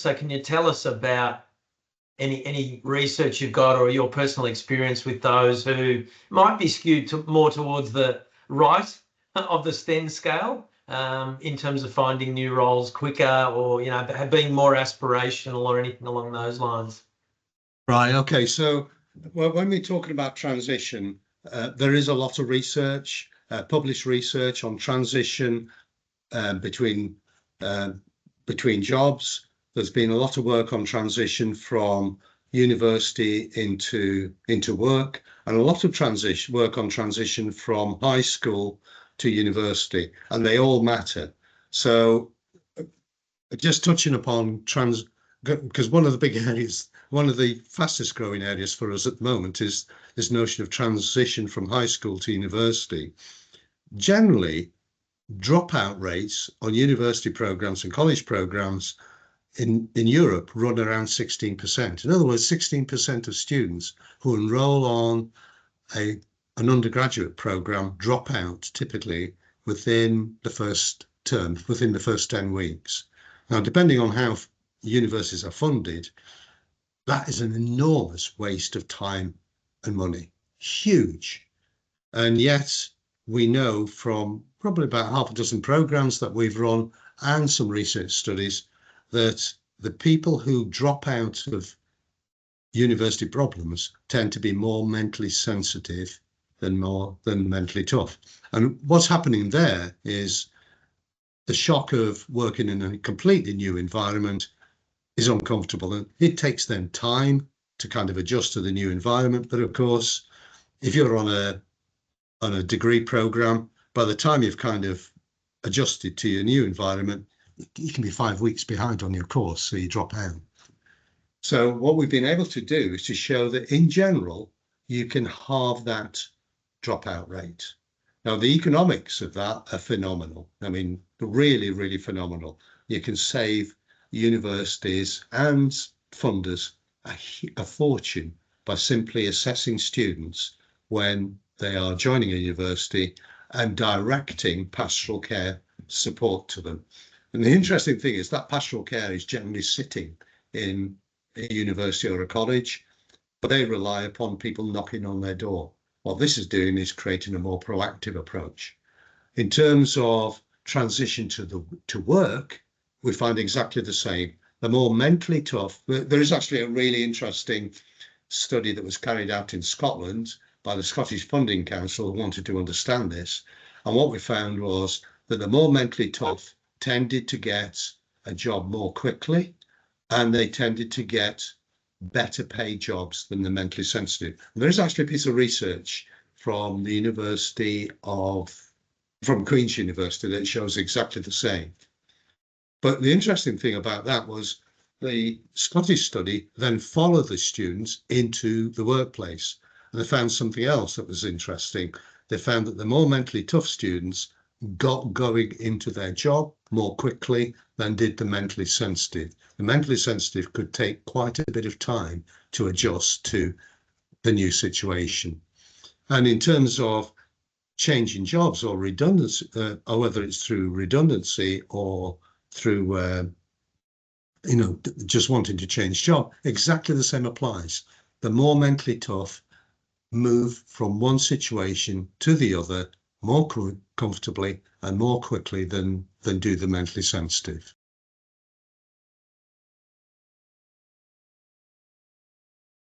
So can you tell us about any research you've got or your personal experience with those who might be skewed more towards the right of the STEM scale in terms of finding new roles quicker, or being more aspirational or anything along those lines? Right. Okay. So when we're talking about transition, there is a lot of research, published research on transition between jobs. There's been a lot of work on transition from university into work, and a lot of work on transition from high school to university, and they all matter. So just touching upon because one of the big areas, one of the fastest growing areas for us at the moment is this notion of transition from high school to university. Generally, dropout rates on university programs and college programs in Europe run around 16%. In other words, 16% of students who enroll on an undergraduate program drop out typically within the first term, within the first 10 weeks. Now, depending on how universities are funded, that is an enormous waste of time and money, huge. And yet we know from probably about half a dozen programs that we've run and some research studies that the people who drop out of university problems tend to be more mentally sensitive than mentally tough. And what's happening there is the shock of working in a completely new environment is uncomfortable, and it takes them time to kind of adjust to the new environment. But of course, if you're on a degree program, by the time you've kind of adjusted to your new environment, you can be 5 weeks behind on your course, so you drop out. So what we've been able to do is to show that in general, you can halve that dropout rate. Now, the economics of that are phenomenal. I mean, really, really phenomenal. You can save universities and funders a fortune by simply assessing students when they are joining a university and directing pastoral care support to them. And the interesting thing is that pastoral care is generally sitting in a university or a college, but they rely upon people knocking on their door. What this is doing is creating a more proactive approach. In terms of transition to work, we find exactly the same. The more mentally tough, there is actually a really interesting study that was carried out in Scotland by the Scottish Funding Council who wanted to understand this. And what we found was that the more mentally tough tended to get a job more quickly, and they tended to get better paid jobs than the mentally sensitive. And there is actually a piece of research from from Queen's University that shows exactly the same. But the interesting thing about that was the Scottish study then followed the students into the workplace, and they found something else that was interesting. They found that the more mentally tough students got going into their job more quickly than did the mentally sensitive. The mentally sensitive could take quite a bit of time to adjust to the new situation. And in terms of changing jobs or redundancy, or whether it's through redundancy or through just wanting to change job, exactly the same applies. The more mentally tough move from one situation to the other more comfortably and more quickly than do the mentally sensitive.